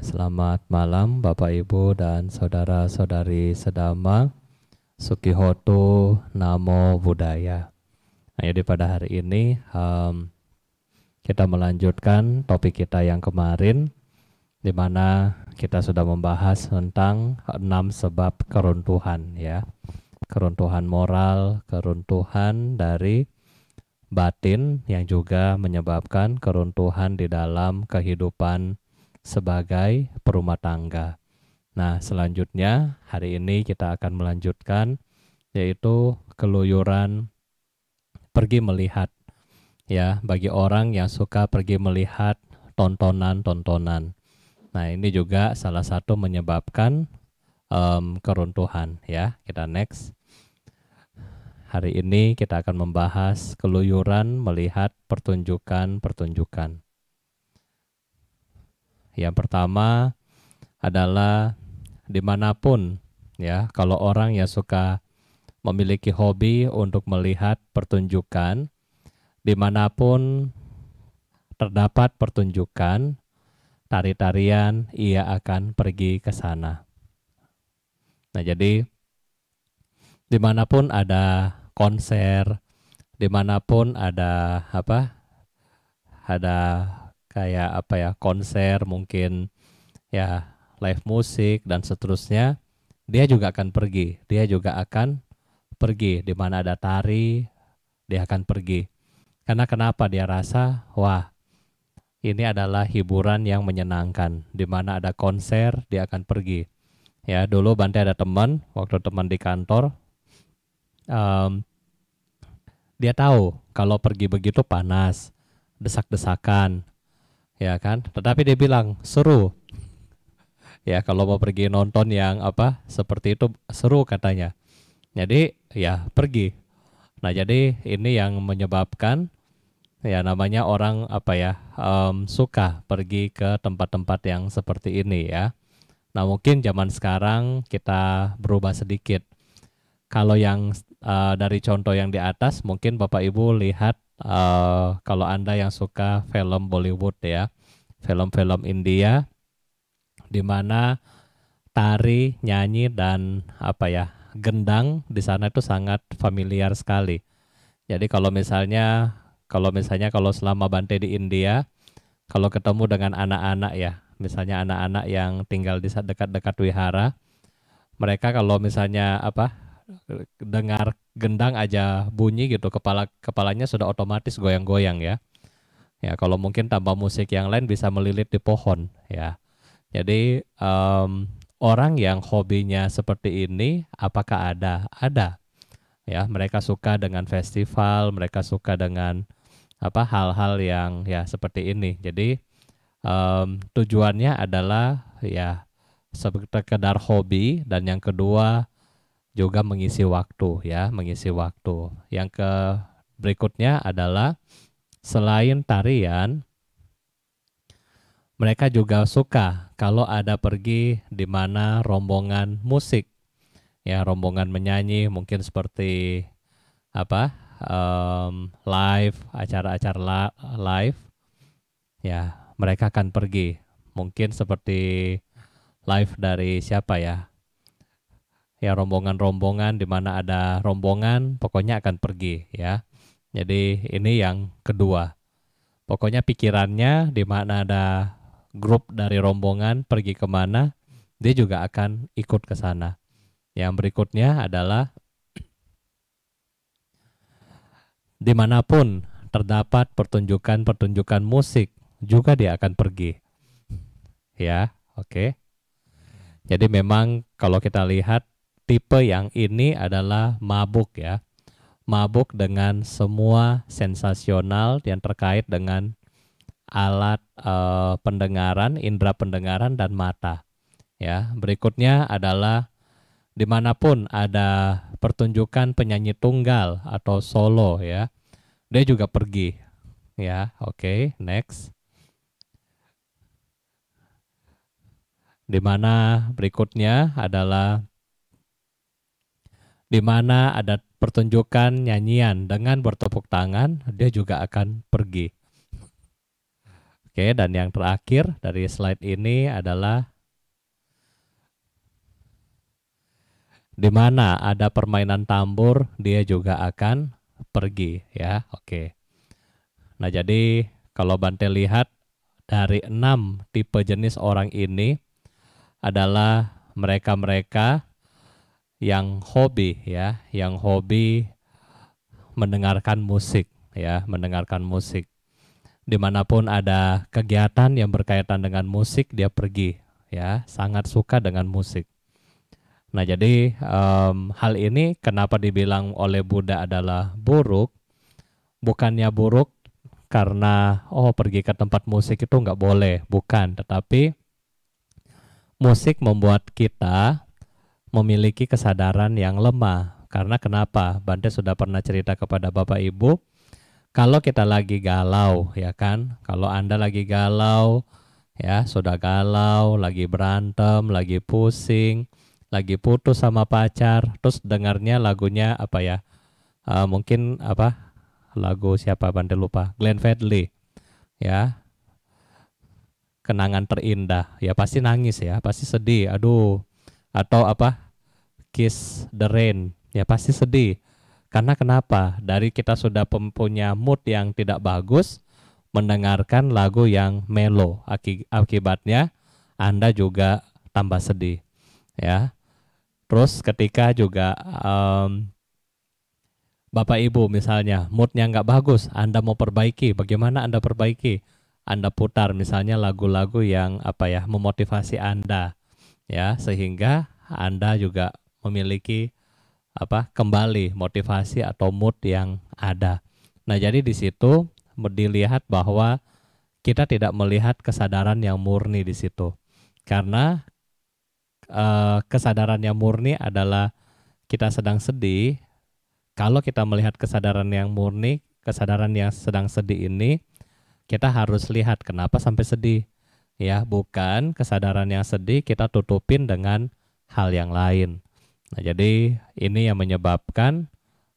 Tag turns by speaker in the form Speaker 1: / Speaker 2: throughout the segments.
Speaker 1: Selamat malam Bapak Ibu dan saudara-saudari sedama. Sukihoto Namo Buddhaya. Nah, jadi pada hari ini kita melanjutkan topik kita yang kemarin, di mana kita sudah membahas tentang 6 sebab keruntuhan, ya. Keruntuhan moral, keruntuhan dari batin yang juga menyebabkan keruntuhan di dalam kehidupan sebagai perumah tangga. Nah, selanjutnya hari ini kita akan melanjutkan yaitu keluyuran pergi melihat, ya, bagi orang yang suka pergi melihat tontonan-tontonan. Nah, ini juga salah satu menyebabkan keruntuhan, ya. Kita next. Hari ini kita akan membahas keluyuran melihat pertunjukan-pertunjukan. Yang pertama adalah dimanapun, ya, kalau orang yang suka memiliki hobi untuk melihat pertunjukan, dimanapun terdapat pertunjukan, tari-tarian, ia akan pergi ke sana. Nah, jadi dimanapun ada konser, dimanapun ada ada kayak konser mungkin, ya, live musik dan seterusnya, dia juga akan pergi. Dia juga akan pergi. Di mana ada tari, dia akan pergi. Karena kenapa? Dia rasa, wah, ini adalah hiburan yang menyenangkan. Di mana ada konser, dia akan pergi. Ya, dulu Bante ada teman, waktu teman di kantor, dia tahu kalau pergi begitu panas, desak-desakan, ya kan? Tetapi dia bilang seru. Ya, kalau mau pergi nonton yang seperti itu seru katanya. Jadi ya pergi. Nah, jadi ini yang menyebabkan, ya, namanya orang suka pergi ke tempat-tempat yang seperti ini, ya. Nah, mungkin zaman sekarang kita berubah sedikit. Kalau yang dari contoh yang di atas, mungkin Bapak Ibu lihat, kalau Anda yang suka film Bollywood, ya, film-film India, di mana tari, nyanyi, dan gendang di sana itu sangat familiar sekali. Jadi kalau selama Bante di India, kalau ketemu dengan anak-anak, ya, misalnya anak-anak yang tinggal di dekat-dekat wihara, mereka kalau misalnya dengar gendang aja bunyi gitu, kepalanya sudah otomatis goyang-goyang, ya. Ya, kalau mungkin tambah musik yang lain bisa melilit di pohon, ya. Jadi orang yang hobinya seperti ini, apakah ada? Ada. Ya, mereka suka dengan festival, mereka suka dengan hal-hal yang, ya, seperti ini. Jadi tujuannya adalah, ya, sekedar hobi, dan yang kedua juga mengisi waktu, ya, mengisi waktu. Yang berikutnya adalah selain tarian, mereka juga suka kalau ada pergi di mana rombongan musik, ya, rombongan menyanyi, mungkin seperti live, acara-acara live, ya, mereka akan pergi. Mungkin seperti live dari siapa, ya, ya, rombongan-rombongan, di mana ada rombongan, pokoknya akan pergi, ya. Jadi ini yang kedua. Pokoknya pikirannya di mana ada grup dari rombongan pergi kemana, dia juga akan ikut ke sana. Yang berikutnya adalah dimanapun terdapat pertunjukan-pertunjukan musik, juga dia akan pergi. Ya, oke. Jadi memang kalau kita lihat tipe yang ini adalah mabuk, ya. Mabuk dengan semua sensasional yang terkait dengan alat pendengaran, indera pendengaran dan mata. Ya, berikutnya adalah dimanapun ada pertunjukan penyanyi tunggal atau solo, ya, dia juga pergi. Ya, oke, next. Dimana berikutnya adalah dimana ada pertunjukan nyanyian dengan bertepuk tangan, dia juga akan pergi. Oke, dan yang terakhir dari slide ini adalah di mana ada permainan tambur, dia juga akan pergi ya. Oke. Nah, jadi kalau Bante lihat dari 6 tipe jenis orang ini adalah mereka-mereka yang hobi ya, yang hobi mendengarkan musik ya, mendengarkan musik. Dimanapun ada kegiatan yang berkaitan dengan musik, dia pergi ya, sangat suka dengan musik. Nah, jadi hal ini kenapa dibilang oleh Buddha adalah buruk? Bukannya buruk karena pergi ke tempat musik itu nggak boleh, bukan. Tetapi musik membuat kita memiliki kesadaran yang lemah. Karena kenapa? Bante sudah pernah cerita kepada Bapak Ibu, kalau kita lagi galau, ya kan? Kalau Anda lagi galau, ya sudah galau, lagi berantem, lagi pusing, lagi putus sama pacar, terus dengarnya lagunya apa ya? Mungkin apa? Lagu siapa Bante lupa? Glenn Fredly, ya. Kenangan terindah, ya pasti nangis ya, pasti sedih, aduh. Atau apa? Kiss the Rain, ya pasti sedih. Karena kenapa? Dari kita sudah punya mood yang tidak bagus, mendengarkan lagu yang melo, akibatnya Anda juga tambah sedih, ya. Terus ketika juga Bapak Ibu misalnya moodnya nggak bagus, Anda mau perbaiki, bagaimana Anda perbaiki? Anda putar misalnya lagu-lagu yang apa ya, memotivasi Anda, ya, sehingga Anda juga memiliki apa, kembali motivasi atau mood yang ada. Nah, jadi di situ dilihat bahwa kita tidak melihat kesadaran yang murni di situ. Karena kesadaran yang murni adalah kita sedang sedih. Kalau kita melihat kesadaran yang murni, kesadaran yang sedang sedih ini, kita harus lihat kenapa sampai sedih. Ya, bukan kesadaran yang sedih kita tutupin dengan hal yang lain. Nah, jadi ini yang menyebabkan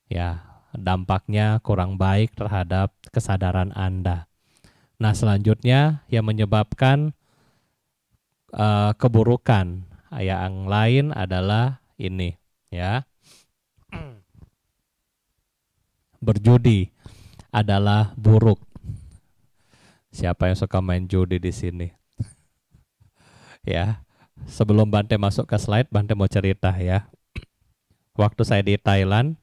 Speaker 1: ya dampaknya kurang baik terhadap kesadaran Anda. Nah, selanjutnya yang menyebabkan keburukan yang lain adalah ini ya. Berjudi adalah buruk. Siapa yang suka main judi di sini? Ya, sebelum Bante masuk ke slide, Bante mau cerita ya. Waktu saya di Thailand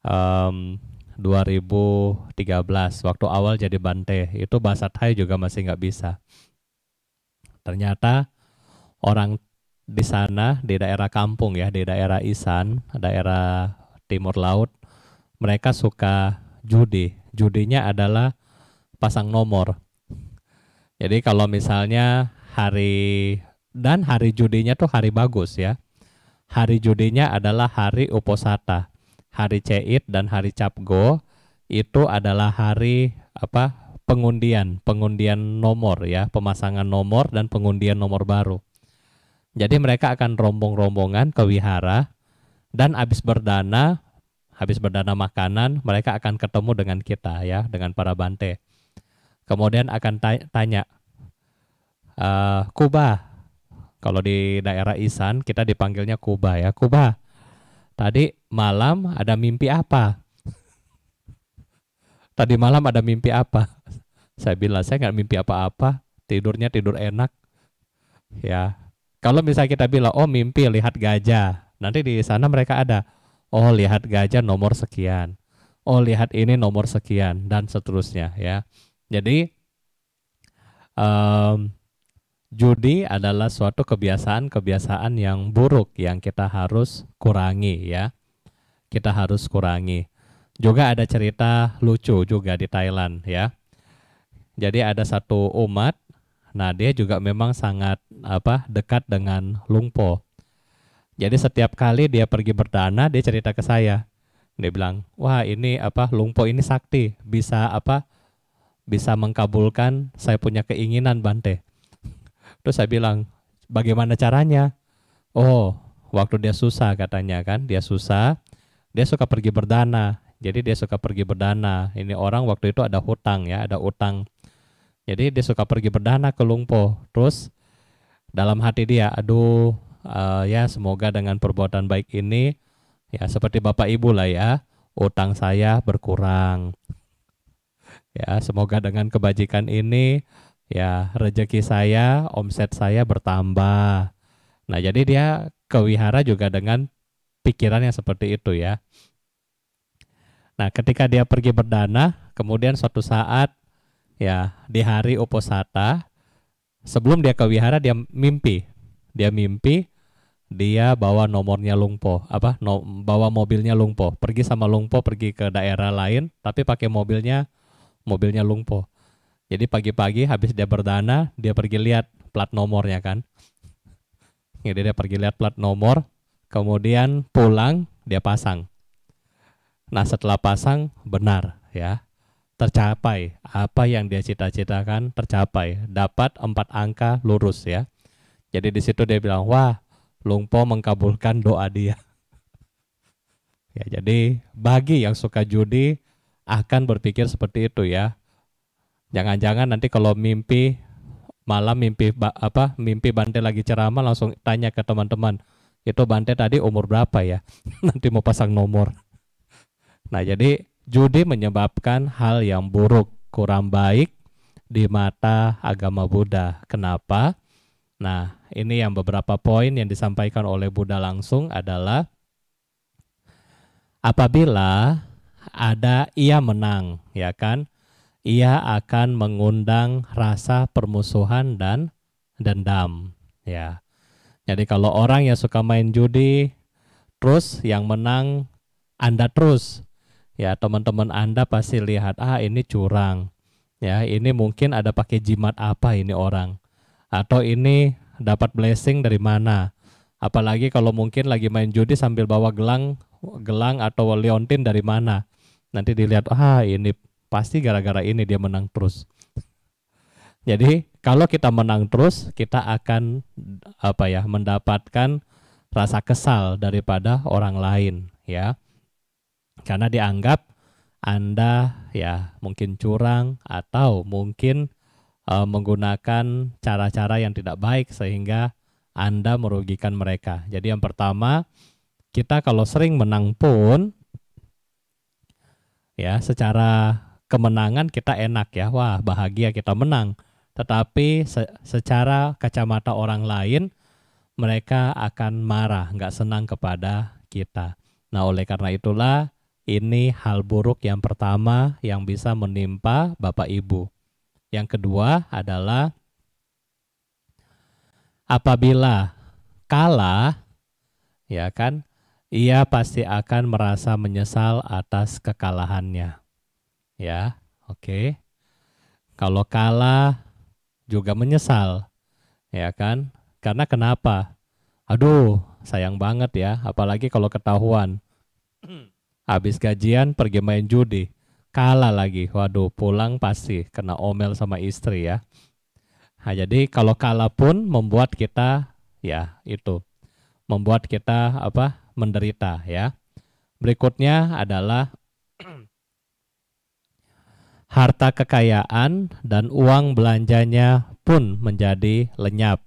Speaker 1: 2013, waktu awal jadi Bante, itu bahasa Thai juga masih nggak bisa. Ternyata orang di sana, di daerah kampung ya, di daerah Isan, daerah timur laut, mereka suka judi. Judinya adalah pasang nomor. Jadi kalau misalnya hari judinya tuh hari bagus ya. Hari judinya adalah hari Uposata, hari Ceit dan hari Capgo, itu adalah hari apa? Pengundian nomor ya, pemasangan nomor dan pengundian nomor baru. Jadi mereka akan rombong-rombongan ke wihara dan habis berdana makanan, mereka akan ketemu dengan kita ya, dengan para Bante. Kemudian akan tanya, Kuba, kalau di daerah Isan kita dipanggilnya Kuba ya. Kuba, tadi malam ada mimpi apa? Tadi malam ada mimpi apa? Saya bilang, saya nggak mimpi apa-apa, tidurnya tidur enak. Ya, kalau misalnya kita bilang, oh mimpi lihat gajah, nanti di sana mereka ada, oh lihat gajah nomor sekian, oh lihat ini nomor sekian, dan seterusnya ya. Jadi judi adalah suatu kebiasaan yang buruk yang kita harus kurangi ya. Kita harus kurangi. Juga ada cerita lucu juga di Thailand ya. Jadi ada satu umat, nah dia juga memang sangat dekat dengan Lungpo. Jadi setiap kali dia pergi berdana, dia cerita ke saya. Dia bilang, wah ini Lungpo ini sakti, bisa bisa mengkabulkan saya punya keinginan Bante. Terus saya bilang, bagaimana caranya? Oh, waktu dia susah katanya kan, dia susah, dia suka pergi berdana. Jadi dia suka pergi berdana. Ini orang waktu itu ada hutang ya, ada utang Jadi dia suka pergi berdana ke Lungpo. Terus dalam hati dia, aduh, ya semoga dengan perbuatan baik ini, ya seperti bapak ibu lah ya, utang saya berkurang. Ya, semoga dengan kebajikan ini, ya rezeki saya, omset saya bertambah. Nah, jadi dia ke wihara juga dengan pikiran yang seperti itu ya. Nah, ketika dia pergi berdana, kemudian suatu saat ya di hari Uposatha, sebelum dia ke wihara dia mimpi. Dia mimpi dia bawa nomornya Lungpo, bawa mobilnya Lungpo, pergi sama Lungpo pergi ke daerah lain, tapi pakai mobilnya Lungpo. Jadi pagi-pagi habis dia berdana, dia pergi lihat plat nomornya kan. Jadi dia pergi lihat plat nomor, kemudian pulang dia pasang. Nah setelah pasang benar ya, tercapai apa yang dia cita-citakan, tercapai, dapat 4 angka lurus ya. Jadi di situ dia bilang, wah, Lungpo mengkabulkan doa dia. Ya, jadi bagi yang suka judi akan berpikir seperti itu ya. Jangan-jangan nanti kalau mimpi malam mimpi Bante lagi ceramah langsung tanya ke teman-teman, itu Bante tadi umur berapa ya? Nanti mau pasang nomor. Nah, jadi judi menyebabkan hal yang buruk, kurang baik di mata agama Buddha. Kenapa? Nah, ini yang beberapa poin yang disampaikan oleh Buddha langsung adalah apabila ada ia menang, ya kan? Ia akan mengundang rasa permusuhan dan dendam, ya. Jadi kalau orang yang suka main judi, terus yang menang Anda terus, ya teman-teman Anda pasti lihat, ini curang, ya ini mungkin ada pakai jimat apa ini orang, atau ini dapat blessing dari mana. Apalagi kalau mungkin lagi main judi sambil bawa gelang atau liontin dari mana. Nanti dilihat, ini pasti gara-gara ini dia menang terus. Jadi kalau kita menang terus, kita akan mendapatkan rasa kesal daripada orang lain, ya. Karena dianggap Anda ya mungkin curang atau mungkin menggunakan cara-cara yang tidak baik sehingga Anda merugikan mereka. Jadi yang pertama, kita kalau sering menang pun ya secara kemenangan kita enak ya, wah bahagia kita menang. Tetapi secara kacamata orang lain, mereka akan marah, nggak senang kepada kita. Nah oleh karena itulah ini hal buruk yang pertama yang bisa menimpa Bapak Ibu. Yang kedua adalah apabila kalah, ya kan, ia pasti akan merasa menyesal atas kekalahannya. Ya, oke. Kalau kalah juga menyesal, ya kan? Karena kenapa? Aduh, sayang banget ya, apalagi kalau ketahuan. Habis gajian pergi main judi, kalah lagi. Waduh, pulang pasti kena omel sama istri ya. Nah, jadi kalau kalah pun membuat kita membuat kita menderita ya. Berikutnya adalah harta kekayaan dan uang belanjanya pun menjadi lenyap.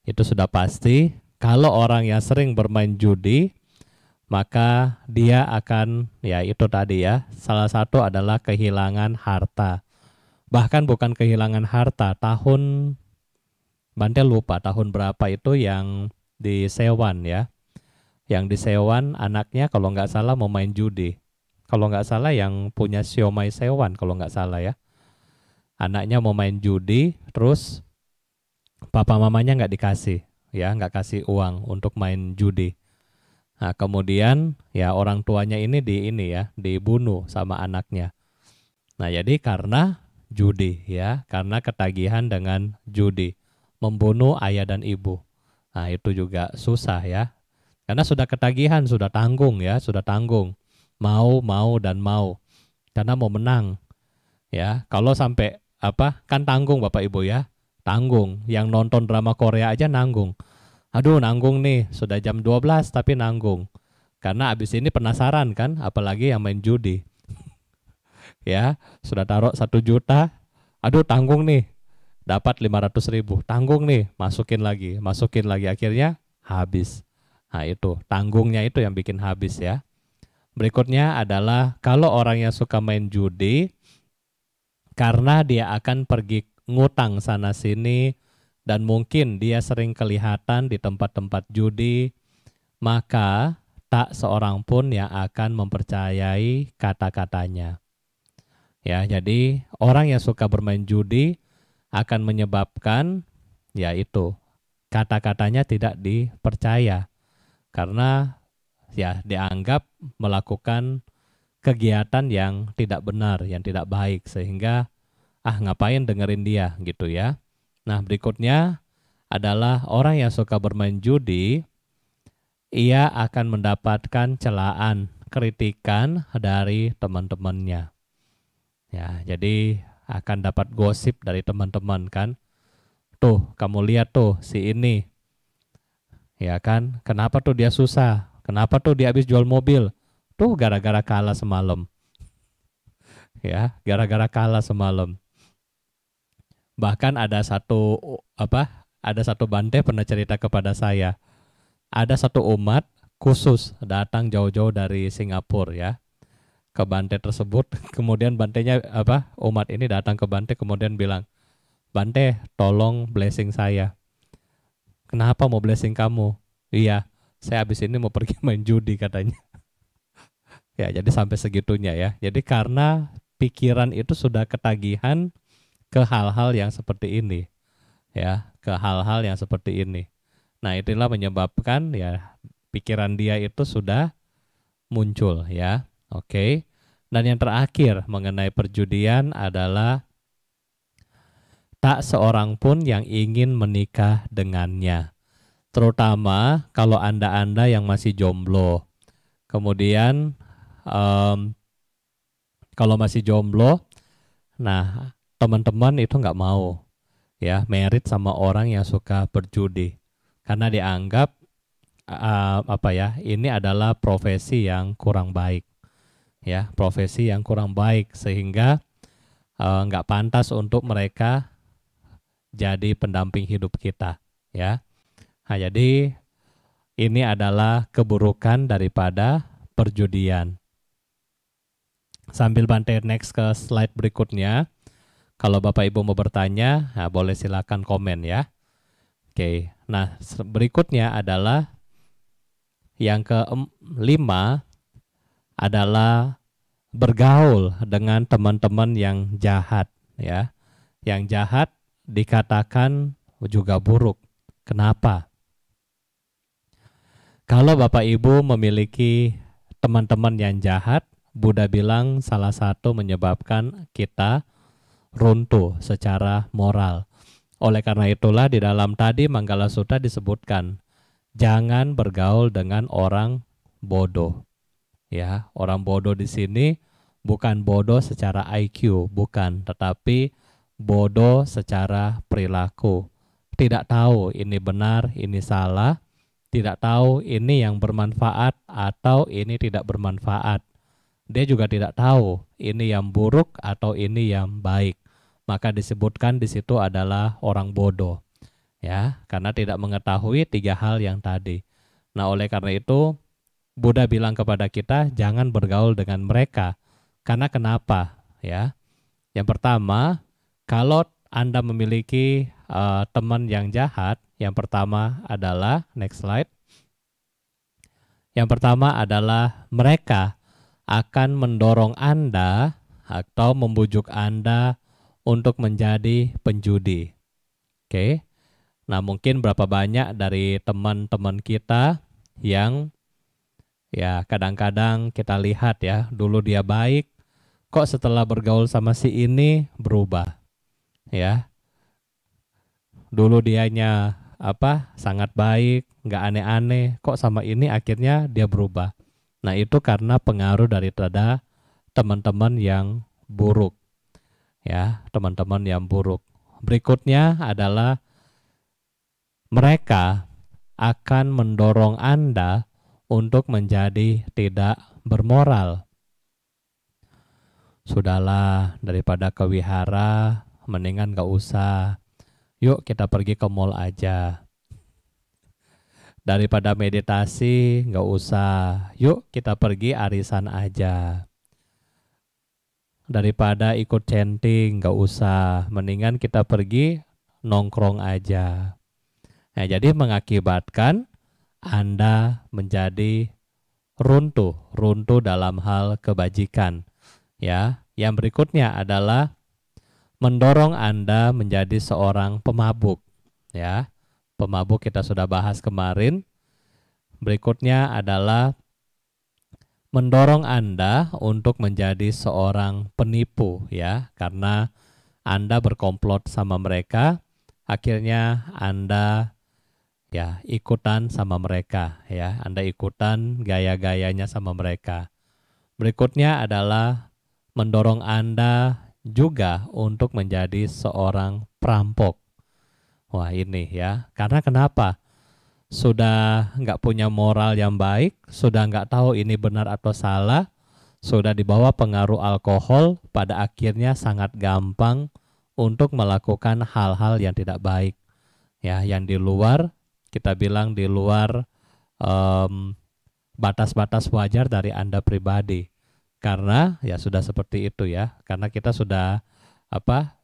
Speaker 1: Itu sudah pasti. Kalau orang yang sering bermain judi, maka dia akan, ya itu tadi ya, salah satu adalah kehilangan harta. Bahkan bukan kehilangan harta, Bante lupa tahun berapa itu yang di Sewan ya. Yang di Sewan anaknya kalau nggak salah mau main judi. Kalau nggak salah yang punya siomay Sewan kalau nggak salah ya. Anaknya mau main judi, terus papa mamanya nggak dikasih, ya nggak kasih uang untuk main judi. Nah, kemudian ya orang tuanya ini dibunuh sama anaknya. Nah, jadi karena judi ya, karena ketagihan dengan judi, membunuh ayah dan ibu. Nah, itu juga susah ya. Karena sudah ketagihan, sudah tanggung ya, sudah tanggung. Mau dan mau. Karena mau menang. Ya, kalau sampai kan tanggung Bapak Ibu ya. Tanggung. Yang nonton drama Korea aja nanggung. Aduh nanggung nih, sudah jam 12 tapi nanggung. Karena abis ini penasaran kan, apalagi yang main judi. Ya, sudah taruh 1 juta, aduh tanggung nih, dapat 500.000, tanggung nih, masukin lagi, akhirnya habis. Nah itu, tanggungnya itu yang bikin habis ya. Berikutnya adalah kalau orang yang suka main judi, karena dia akan pergi ngutang sana sini, dan mungkin dia sering kelihatan di tempat-tempat judi, maka tak seorang pun yang akan mempercayai kata-katanya. Ya, jadi orang yang suka bermain judi akan menyebabkan yaitu kata-katanya tidak dipercaya karena ya dianggap melakukan kegiatan yang tidak benar, yang tidak baik, sehingga ngapain dengerin dia gitu ya. Nah, berikutnya adalah orang yang suka bermain judi, ia akan mendapatkan celaan, kritikan dari teman-temannya. Ya, jadi akan dapat gosip dari teman-teman kan. Tuh, kamu lihat tuh si ini. Ya kan? Kenapa tuh dia susah? Kenapa tuh dia habis jual mobil? Tuh gara-gara kalah semalam. Ya, gara-gara kalah semalam. Bahkan ada satu Ada satu bante pernah cerita kepada saya. Ada satu umat khusus datang jauh-jauh dari Singapura ya ke bante tersebut. Kemudian bantenya umat ini datang ke bante kemudian bilang, "Bante, tolong blessing saya." "Kenapa mau blessing kamu?" "Iya, saya habis ini mau pergi main judi," katanya. Ya, jadi sampai segitunya ya. Jadi karena pikiran itu sudah ketagihan ke hal-hal yang seperti ini. Ya, ke hal-hal yang seperti ini. Nah, itulah menyebabkan ya pikiran dia itu sudah muncul ya. Oke. Dan yang terakhir mengenai perjudian adalah tak seorang pun yang ingin menikah dengannya. Terutama kalau Anda-Anda yang masih jomblo. Kemudian kalau masih jomblo, nah teman-teman itu nggak mau ya merit sama orang yang suka berjudi karena dianggap ini adalah profesi yang kurang baik ya, profesi yang kurang baik sehingga nggak pantas untuk mereka jadi pendamping hidup kita ya. Nah, jadi ini adalah keburukan daripada perjudian. Sambil Bante next ke slide berikutnya. Kalau Bapak Ibu mau bertanya, nah boleh silakan komen ya. Oke, nah berikutnya adalah yang kelima adalah bergaul dengan teman-teman yang jahat ya. Yang jahat dikatakan juga buruk. Kenapa? Kalau Bapak Ibu memiliki teman-teman yang jahat, Buddha bilang salah satu menyebabkan kita runtuh secara moral. Oleh karena itulah di dalam tadi Manggala Sutta disebutkan, jangan bergaul dengan orang bodoh. Ya, orang bodoh di sini bukan bodoh secara IQ, bukan, tetapi bodoh secara perilaku. Tidak tahu ini benar, ini salah, tidak tahu ini yang bermanfaat atau ini tidak bermanfaat. Dia juga tidak tahu ini yang buruk atau ini yang baik. Maka disebutkan di situ adalah orang bodoh. Ya, karena tidak mengetahui 3 hal yang tadi. Nah, oleh karena itu Buddha bilang kepada kita jangan bergaul dengan mereka. Karena kenapa? Ya. Yang pertama, kalau Anda memiliki teman yang jahat, yang pertama adalah next slide. Yang pertama adalah mereka akan mendorong Anda atau membujuk Anda untuk menjadi penjudi. Oke. Nah, mungkin berapa banyak dari teman-teman kita yang ya kadang-kadang kita lihat ya, dulu dia baik, kok setelah bergaul sama si ini berubah. Ya. Dulu dianya sangat baik, nggak aneh-aneh, kok sama ini akhirnya dia berubah. Nah, itu karena pengaruh daripada teman-teman yang buruk. Ya, teman-teman yang buruk. Berikutnya adalah mereka akan mendorong Anda untuk menjadi tidak bermoral. Sudahlah, daripada ke wihara, mendingan gak usah. Yuk kita pergi ke mall aja. Daripada meditasi, gak usah. Yuk kita pergi arisan aja. Daripada ikut chanting, gak usah. Mendingan kita pergi nongkrong aja. Nah, jadi mengakibatkan Anda menjadi runtuh dalam hal kebajikan. Ya, yang berikutnya adalah mendorong Anda menjadi seorang pemabuk. Ya, pemabuk kita sudah bahas kemarin. Berikutnya adalah mendorong Anda untuk menjadi seorang penipu, ya, karena Anda berkomplot sama mereka, akhirnya Anda ya ikutan sama mereka, ya, Anda ikutan gaya-gayanya sama mereka. Berikutnya adalah mendorong Anda juga untuk menjadi seorang perampok. Wah, ini ya, karena kenapa? Sudah nggak punya moral yang baik, sudah nggak tahu ini benar atau salah, sudah dibawa pengaruh alkohol, pada akhirnya sangat gampang untuk melakukan hal-hal yang tidak baik. Ya, yang di luar, kita bilang di luar batas-batas wajar dari Anda pribadi. Karena ya sudah seperti itu ya, karena kita sudah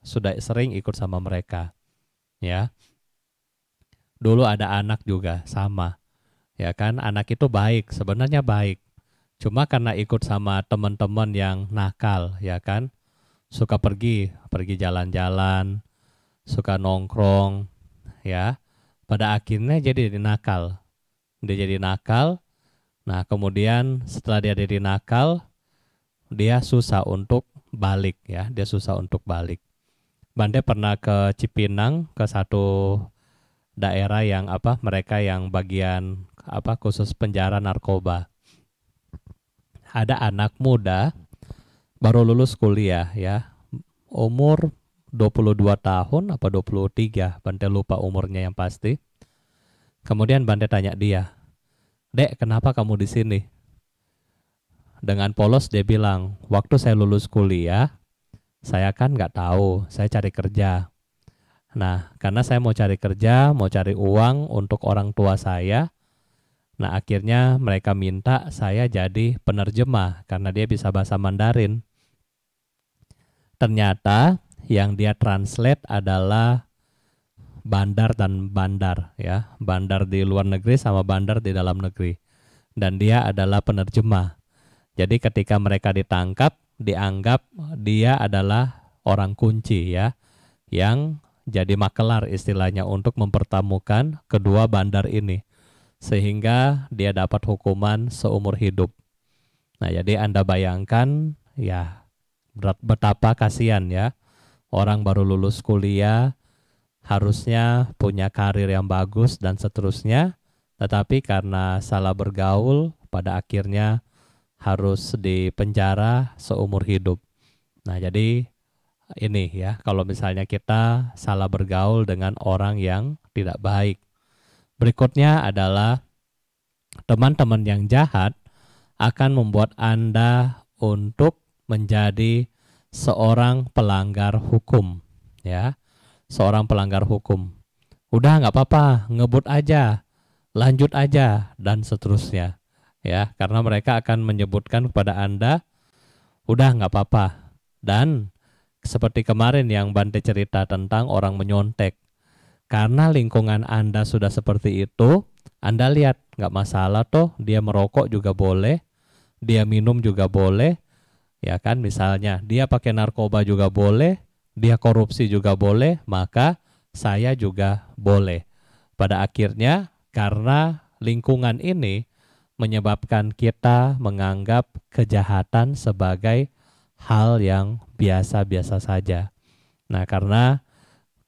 Speaker 1: sudah sering ikut sama mereka. Ya. Dulu ada anak juga sama, ya kan, anak itu baik, sebenarnya baik, cuma karena ikut sama teman-teman yang nakal, ya kan, suka pergi jalan-jalan, suka nongkrong, ya, pada akhirnya dia jadi nakal. Nah, kemudian setelah dia jadi nakal, dia susah untuk balik, ya, dia susah untuk balik. Bante pernah ke Cipinang, ke satu daerah yang mereka yang bagian khusus penjara narkoba. Ada anak muda baru lulus kuliah, ya, umur 22 tahun apa 23, Bante lupa umurnya yang pasti. Kemudian Bante tanya dia, "Dek, kenapa kamu di sini?" Dengan polos dia bilang, "Waktu saya lulus kuliah, saya kan nggak tahu, saya cari kerja. Nah, karena saya mau cari kerja, mau cari uang untuk orang tua saya, nah akhirnya mereka minta saya jadi penerjemah karena dia bisa bahasa Mandarin. Ternyata yang dia translate adalah bandar dan bandar, ya, bandar di luar negeri sama bandar di dalam negeri. Dan dia adalah penerjemah. Jadi ketika mereka ditangkap, dianggap dia adalah orang kunci, ya, yang jadi makelar istilahnya untuk mempertemukan kedua bandar ini, sehingga dia dapat hukuman seumur hidup. Nah, jadi Anda bayangkan ya betapa kasihan ya, orang baru lulus kuliah harusnya punya karir yang bagus dan seterusnya, tetapi karena salah bergaul pada akhirnya harus dipenjara seumur hidup. Nah, jadi ini ya, kalau misalnya kita salah bergaul dengan orang yang tidak baik. Berikutnya adalah teman-teman yang jahat akan membuat Anda untuk menjadi seorang pelanggar hukum, ya, seorang pelanggar hukum. Udah nggak apa-apa, ngebut aja, lanjut aja, dan seterusnya, ya, karena mereka akan menyebutkan kepada Anda, udah nggak apa-apa. Dan seperti kemarin yang Bante cerita tentang orang menyontek. Karena lingkungan Anda sudah seperti itu, Anda lihat, nggak masalah toh, dia merokok juga boleh, dia minum juga boleh, ya kan, misalnya dia pakai narkoba juga boleh, dia korupsi juga boleh, maka saya juga boleh. Pada akhirnya, karena lingkungan ini menyebabkan kita menganggap kejahatan sebagai hal yang biasa-biasa saja. Nah, karena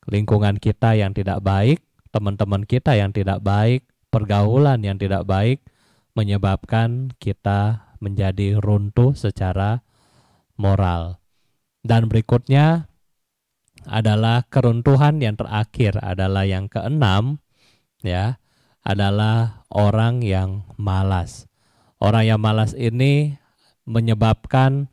Speaker 1: lingkungan kita yang tidak baik, teman-teman kita yang tidak baik, pergaulan yang tidak baik, menyebabkan kita menjadi runtuh secara moral. Dan berikutnya adalah keruntuhan yang terakhir, adalah yang keenam, ya, adalah orang yang malas. Orang yang malas ini menyebabkan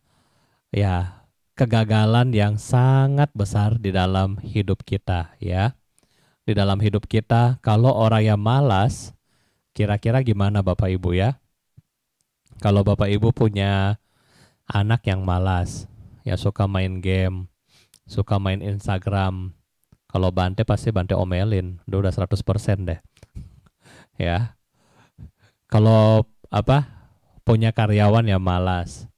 Speaker 1: ya kegagalan yang sangat besar di dalam hidup kita ya. Di dalam hidup kita, kalau orang yang malas, kira-kira gimana Bapak Ibu ya? Kalau Bapak Ibu punya anak yang malas, ya suka main game, suka main Instagram, kalau Bante pasti Bante omelin, udah 100% deh. Ya. Kalau punya karyawan yang malas,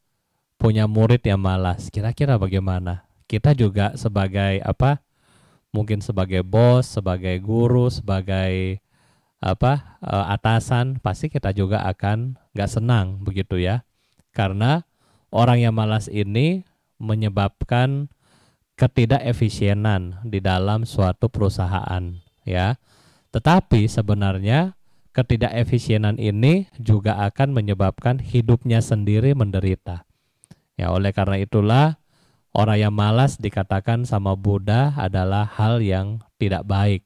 Speaker 1: punya murid yang malas, kira-kira bagaimana? Kita juga sebagai mungkin sebagai bos, sebagai guru, sebagai atasan, pasti kita juga akan nggak senang begitu ya. Karena orang yang malas ini menyebabkan ketidakefisienan di dalam suatu perusahaan ya. Tetapi sebenarnya ketidakefisienan ini juga akan menyebabkan hidupnya sendiri menderita. Ya, oleh karena itulah orang yang malas dikatakan sama Buddha adalah hal yang tidak baik.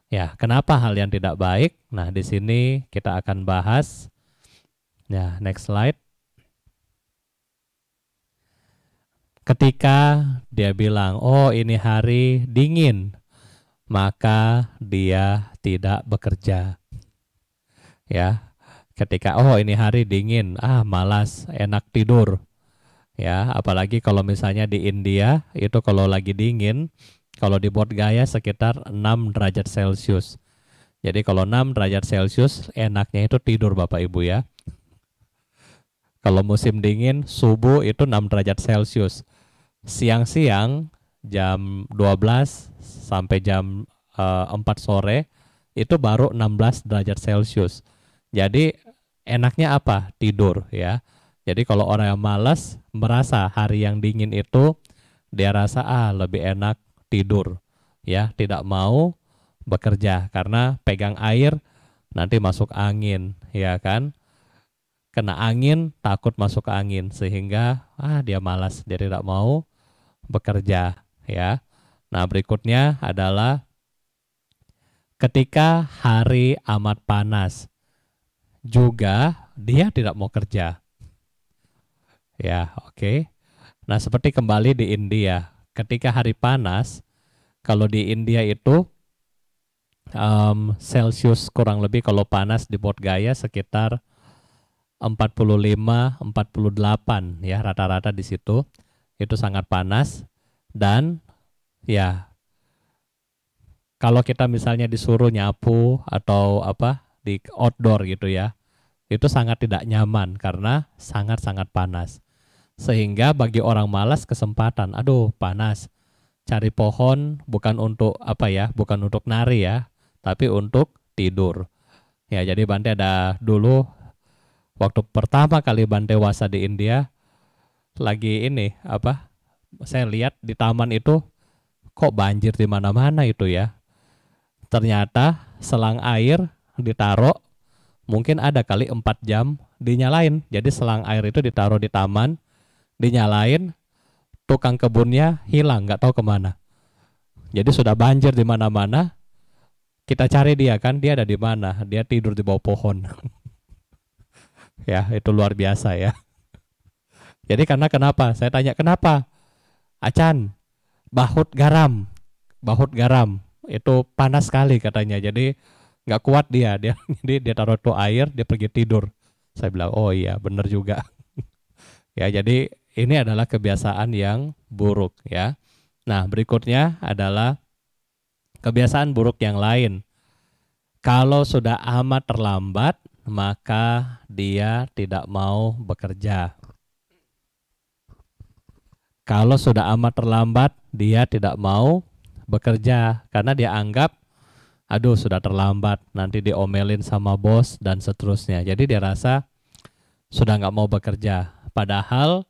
Speaker 1: Ya, kenapa hal yang tidak baik? Nah, di sini kita akan bahas. Ya, next slide. Ketika dia bilang, "Oh, ini hari dingin," maka dia tidak bekerja. Ya, ketika ini hari dingin, malas, enak tidur. Ya, apalagi kalau misalnya di India itu kalau lagi dingin, kalau di Bodh Gaya sekitar 6 derajat Celcius. Jadi kalau 6 derajat Celcius enaknya itu tidur Bapak Ibu ya. Kalau musim dingin subuh itu 6 derajat Celcius. Siang-siang jam 12 sampai jam 4 sore itu baru 16 derajat Celcius. Jadi enaknya apa? Tidur ya. Jadi kalau orang yang malas merasa hari yang dingin itu dia rasa lebih enak tidur ya, tidak mau bekerja karena pegang air nanti masuk angin ya kan. Kena angin takut masuk angin sehingga dia malas, dia tidak mau bekerja ya. Nah, berikutnya adalah ketika hari amat panas juga dia tidak mau kerja. Ya, oke. Nah, seperti kembali di India, ketika hari panas, kalau di India itu Celcius kurang lebih kalau panas di Bodh Gaya sekitar 45, 48 ya rata-rata di situ. Itu sangat panas dan ya kalau kita misalnya disuruh nyapu atau di outdoor gitu ya, itu sangat tidak nyaman karena sangat-sangat panas. Sehingga bagi orang malas kesempatan, panas, cari pohon bukan untuk bukan untuk nari ya, tapi untuk tidur. Ya, jadi Bante ada dulu waktu pertama kali Bante wasa di India, lagi ini saya lihat di taman itu kok banjir di mana-mana itu ya. Ternyata selang air ditaruh mungkin ada kali 4 jam dinyalain. Jadi selang air itu ditaruh di taman, dinyalain, tukang kebunnya hilang, nggak tahu kemana. Jadi sudah banjir di mana-mana, kita cari dia kan, dia ada di mana? Dia tidur di bawah pohon. Ya, itu luar biasa ya. Jadi karena kenapa? Saya tanya kenapa? Acan, bahut garam itu panas sekali katanya. Jadi nggak kuat dia jadi dia taruh tuh air, dia pergi tidur. Saya bilang, oh iya benar juga. Ya, jadi ini adalah kebiasaan yang buruk ya. Nah, berikutnya adalah kebiasaan buruk yang lain. Kalau sudah amat terlambat, maka dia tidak mau bekerja. Kalau sudah amat terlambat, dia tidak mau bekerja karena dia anggap sudah terlambat, nanti diomelin sama bos dan seterusnya. Jadi dia rasa sudah nggak mau bekerja. Padahal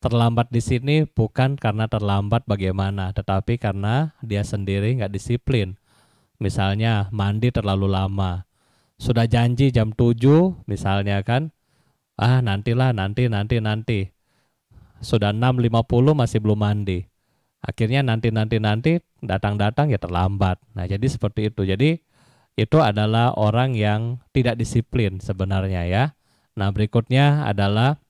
Speaker 1: terlambat di sini bukan karena terlambat bagaimana, tetapi karena dia sendiri nggak disiplin. Misalnya mandi terlalu lama. Sudah janji jam 7 misalnya kan, nantilah nanti. Sudah 6.50 masih belum mandi. Akhirnya nanti datang ya terlambat. Nah, jadi seperti itu. Jadi itu adalah orang yang tidak disiplin sebenarnya ya. Nah, berikutnya adalah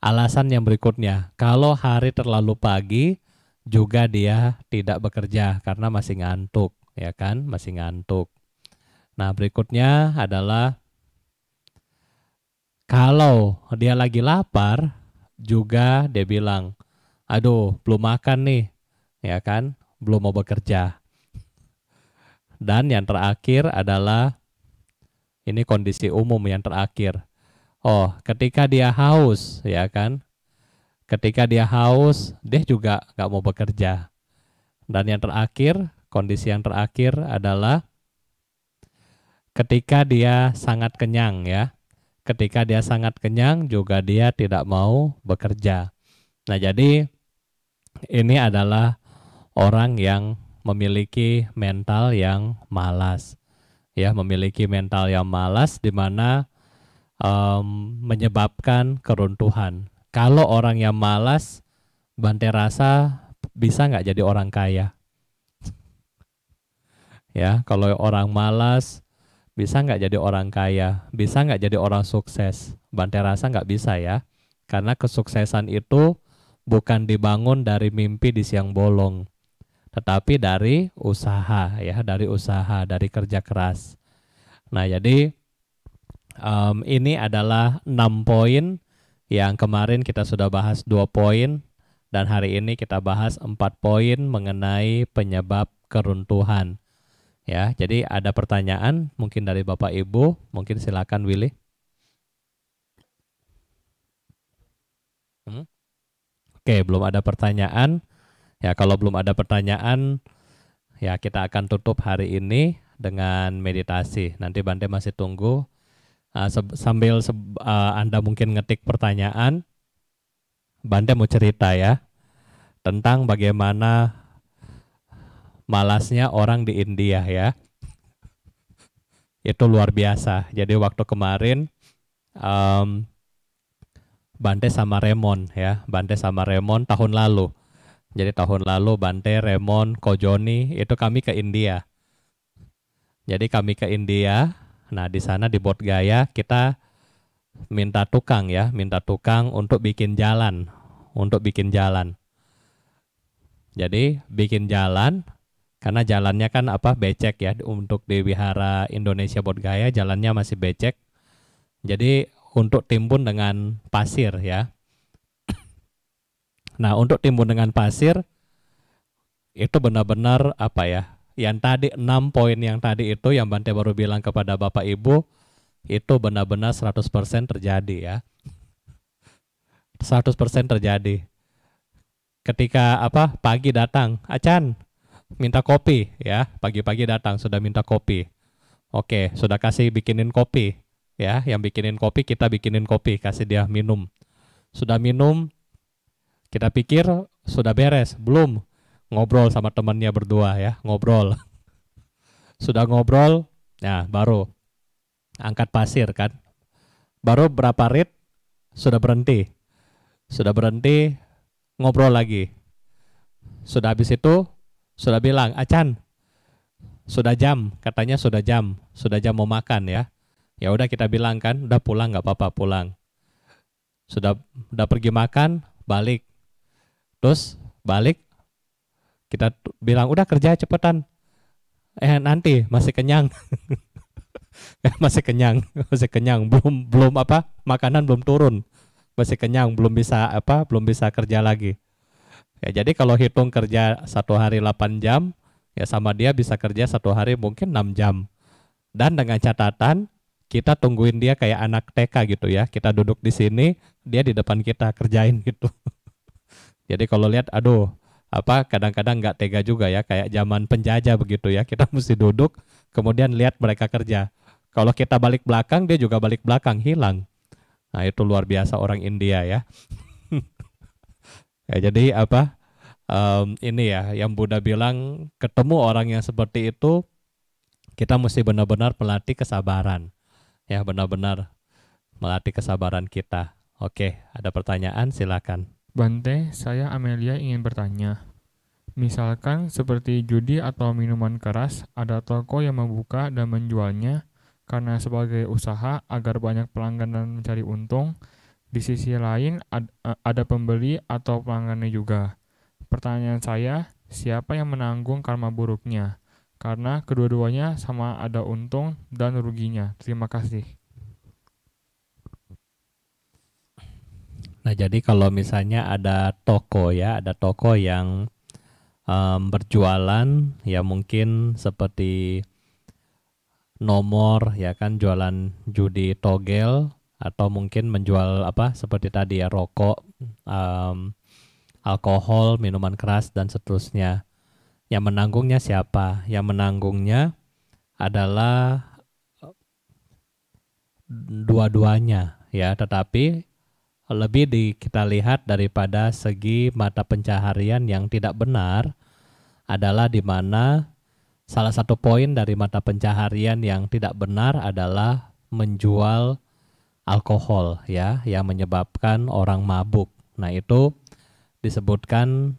Speaker 1: Alasan yang berikutnya, kalau hari terlalu pagi juga dia tidak bekerja karena masih ngantuk, ya kan? Masih ngantuk. Nah, berikutnya adalah kalau dia lagi lapar juga dia bilang, aduh, belum makan nih, ya kan? Belum mau bekerja. Dan yang terakhir adalah ini kondisi umum yang terakhir. Oh, ketika dia haus, ya kan? Ketika dia haus, dia juga nggak mau bekerja. Dan yang terakhir, kondisi yang terakhir adalah ketika dia sangat kenyang, ya. Ketika dia sangat kenyang juga dia tidak mau bekerja. Nah, jadi ini adalah orang yang memiliki mental yang malas. Ya, memiliki mental yang malas di mana menyebabkan keruntuhan. Kalau orang yang malas, Bante rasa bisa nggak jadi orang kaya? Ya, kalau orang malas, bisa nggak jadi orang kaya? Bisa nggak jadi orang sukses? Bante rasa nggak bisa ya. Karena kesuksesan itu bukan dibangun dari mimpi di siang bolong, tetapi dari usaha ya, dari usaha, dari kerja keras. Nah, jadi ini adalah 6 poin yang kemarin kita sudah bahas 2 poin dan hari ini kita bahas 4 poin mengenai penyebab keruntuhan. Ya, jadi ada pertanyaan mungkin dari Bapak Ibu, mungkin silakan Willy. Oke, belum ada pertanyaan. Ya, kalau belum ada pertanyaan, ya kita akan tutup hari ini dengan meditasi. Nanti Bante masih tunggu sambil Anda mungkin ngetik pertanyaan. Bante mau cerita ya tentang bagaimana malasnya orang di India ya. Itu luar biasa. Jadi waktu kemarin Bante sama Remon ya, Bante sama Remon tahun lalu. Jadi tahun lalu Bante, Remon, Ko Joni itu kami ke India. Jadi kami ke India. Nah, di sana di Bodh Gaya kita minta tukang ya, minta tukang untuk bikin jalan, untuk bikin jalan. Jadi bikin jalan karena jalannya kan becek ya, untuk di Wihara Indonesia Bodh Gaya jalannya masih becek. Jadi untuk timbun dengan pasir ya. Nah, untuk timbun dengan pasir itu benar-benar yang tadi 6 poin yang tadi itu yang Bante baru bilang kepada Bapak Ibu itu benar-benar 100% terjadi ya. 100% terjadi. Ketika pagi datang, Acan minta kopi ya, pagi-pagi datang sudah minta kopi. Oke, sudah kasih bikinin kopi ya, yang bikinin kopi kita bikinin kopi, kasih dia minum. Sudah minum, kita pikir sudah beres, belum. Ngobrol sama temannya berdua ya, ngobrol. Sudah ngobrol, nah baru angkat pasir kan. Baru berapa rit, sudah berhenti. Sudah berhenti, ngobrol lagi. Sudah habis itu, sudah bilang, Acan, sudah jam, katanya sudah jam mau makan ya. Ya udah kita bilang kan, udah pulang nggak apa-apa pulang. Sudah pergi makan, balik. Terus balik, kita bilang udah kerja cepetan. Nanti masih kenyang. masih kenyang, belum makanan belum turun. Masih kenyang, belum bisa kerja lagi. Ya, jadi kalau hitung kerja 1 hari 8 jam, ya sama dia bisa kerja 1 hari mungkin 6 jam. Dan dengan catatan, kita tungguin dia kayak anak TK gitu ya. Kita duduk di sini, dia di depan kita kerjain gitu. Jadi kalau lihat, aduh, kadang-kadang nggak tega juga ya, kayak zaman penjajah begitu ya. Kita mesti duduk, kemudian lihat mereka kerja. Kalau kita balik belakang, dia juga balik belakang, hilang. Nah, itu luar biasa orang India ya. Ya, jadi ini ya yang Buddha bilang, ketemu orang yang seperti itu kita mesti benar-benar melatih kesabaran. Ya, benar-benar melatih kesabaran kita. Oke, ada pertanyaan, silakan.
Speaker 2: Bante, saya Amelia ingin bertanya. Misalkan seperti judi atau minuman keras, ada toko yang membuka dan menjualnya karena sebagai usaha agar banyak pelanggan dan mencari untung. Di sisi lain ada pembeli atau pelanggannya juga. Pertanyaan saya, siapa yang menanggung karma buruknya? Karena kedua-duanya sama ada untung dan ruginya. Terima kasih.
Speaker 1: Nah, jadi kalau misalnya ada toko ya, ada toko yang berjualan ya mungkin seperti nomor ya kan, jualan judi togel, atau mungkin menjual apa seperti tadi ya, rokok, alkohol, minuman keras dan seterusnya. Yang menanggungnya siapa? Yang menanggungnya adalah dua-duanya ya, tetapi lebih kita lihat daripada segi mata pencaharian yang tidak benar adalah di mana salah satu poin dari mata pencaharian yang tidak benar adalah menjual alkohol ya, yang menyebabkan orang mabuk. Nah, itu disebutkan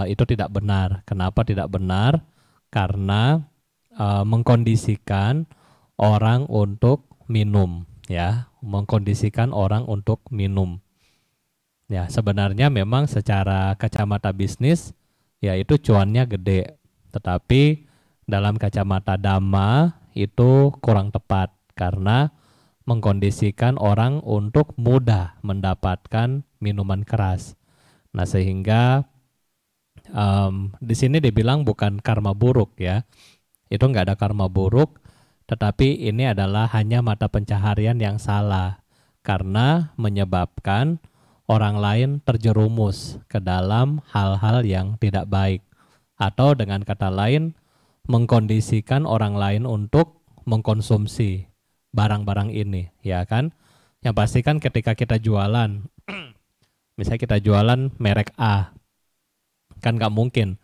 Speaker 1: itu tidak benar. Kenapa tidak benar? Karena mengkondisikan orang untuk minum ya, mengkondisikan orang untuk minum. Ya, sebenarnya memang secara kacamata bisnis ya itu cuannya gede, tetapi dalam kacamata dhamma itu kurang tepat karena mengkondisikan orang untuk mudah mendapatkan minuman keras. Nah, sehingga di sini dibilang bukan karma buruk ya, itu nggak ada karma buruk, tetapi ini adalah hanya mata pencaharian yang salah karena menyebabkan orang lain terjerumus ke dalam hal-hal yang tidak baik, atau dengan kata lain mengkondisikan orang lain untuk mengkonsumsi barang-barang ini ya kan. Yang pasti kan ketika kita jualan misalnya kita jualan merek A, kan nggak mungkin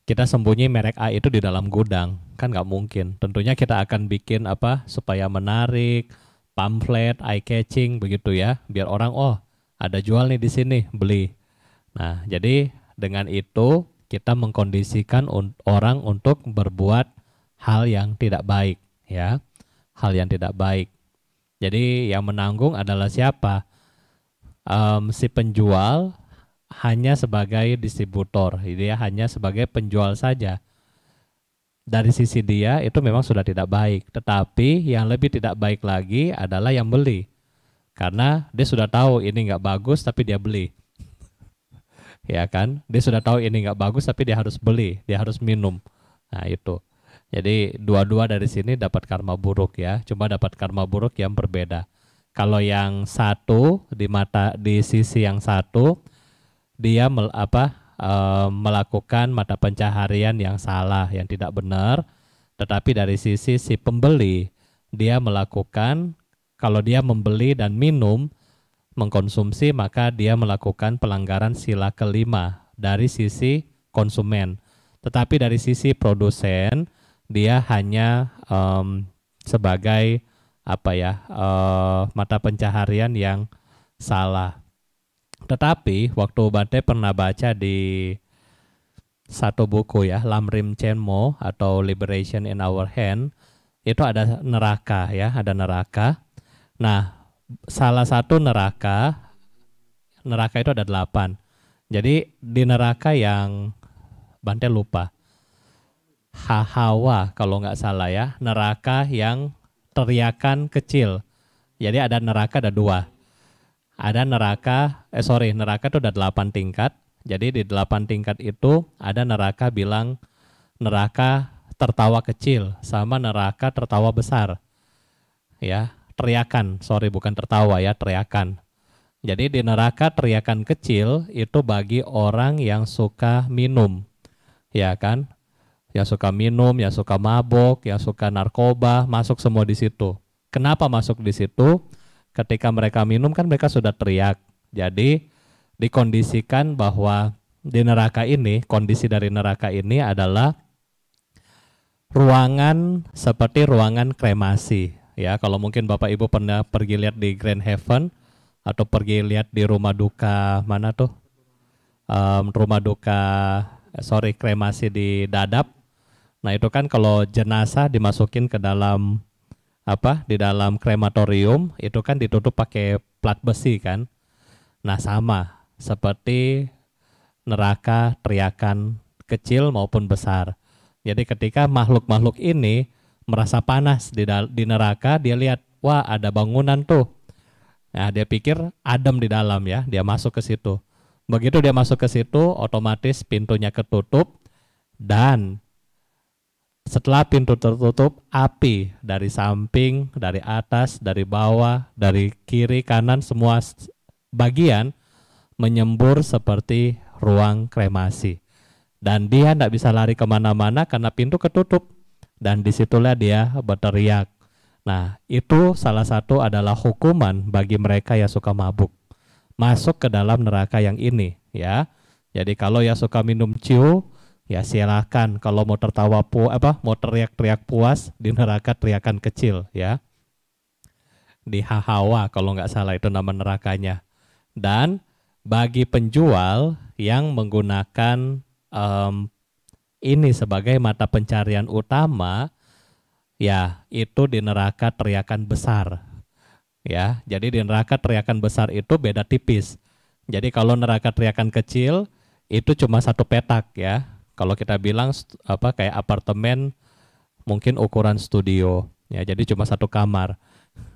Speaker 1: kita sembunyi merek A itu di dalam gudang, kan nggak mungkin. Tentunya kita akan bikin apa supaya menarik, pamflet, eye catching begitu ya, biar orang ada jual nih di sini, beli. Nah, jadi dengan itu kita mengkondisikan orang untuk berbuat hal yang tidak baik ya, hal yang tidak baik. Jadi yang menanggung adalah siapa? Si penjual hanya sebagai distributor, dia hanya sebagai penjual saja. Dari sisi dia itu memang sudah tidak baik, tetapi yang lebih tidak baik lagi adalah yang beli. Karena dia sudah tahu ini nggak bagus tapi dia beli. Ya kan? Dia sudah tahu ini nggak bagus tapi dia harus beli, dia harus minum. Nah, itu. Jadi dua-dua dari sini dapat karma buruk ya, cuma dapat karma buruk yang berbeda. Kalau yang satu di sisi yang satu dia melakukan mata pencaharian yang salah, yang tidak benar, tetapi dari sisi si pembeli dia melakukan, kalau dia membeli dan minum, mengkonsumsi, maka dia melakukan pelanggaran sila kelima dari sisi konsumen. Tetapi dari sisi produsen, dia hanya sebagai mata pencaharian yang salah. Tetapi waktu Bante pernah baca di satu buku ya, Lamrim Chenmo atau Liberation in Our Hand, itu ada neraka ya, ada neraka. Nah, salah satu neraka itu ada 8. Jadi di neraka yang Bante lupa, Hahawa kalau nggak salah ya, neraka yang teriakan kecil. Jadi ada neraka ada 2. Ada neraka itu ada 8 tingkat. Jadi di 8 tingkat itu ada neraka bilang neraka tertawa kecil sama neraka tertawa besar. Ya, teriakan, bukan tertawa ya, teriakan. Jadi di neraka teriakan kecil itu bagi orang yang suka minum, ya kan? Yang suka minum, yang suka mabok, yang suka narkoba, masuk semua di situ. Kenapa masuk di situ? Ketika mereka minum kan mereka sudah teriak. Jadi dikondisikan bahwa di neraka ini, kondisi dari neraka ini adalah ruangan seperti ruangan kremasi. Ya, kalau mungkin Bapak Ibu pernah pergi lihat di Grand Heaven atau pergi lihat di rumah duka mana tuh, kremasi di Dadap. Nah, itu kan kalau jenazah dimasukin ke dalam di dalam krematorium itu kan ditutup pakai plat besi kan. Nah, sama seperti neraka teriakan kecil maupun besar. Jadi ketika makhluk-makhluk ini merasa panas di neraka, dia lihat, wah ada bangunan tuh. Nah, dia pikir adem di dalam ya, dia masuk ke situ. Begitu dia masuk ke situ, otomatis pintunya ketutup dan setelah pintu tertutup, api dari samping, dari atas, dari bawah, dari kiri, kanan, semua bagian menyembur seperti ruang kremasi. Dan dia tidak bisa lari kemana-mana karena pintu ketutup. Dan disitulah dia berteriak. Nah, itu salah satu adalah hukuman bagi mereka yang suka mabuk. Masuk ke dalam neraka yang ini, ya. Jadi kalau yang suka minum ciu, ya silakan. Kalau mau tertawa mau teriak-teriak puas di neraka teriakan kecil, ya. Di Hahawa kalau nggak salah itu nama nerakanya. Dan bagi penjual yang menggunakan ini sebagai mata pencarian utama, ya itu di neraka teriakan besar. Ya, jadi di neraka teriakan besar itu beda tipis. Jadi kalau neraka teriakan kecil itu cuma satu petak ya. Kalau kita bilang kayak apartemen mungkin ukuran studio. Ya, jadi cuma satu kamar.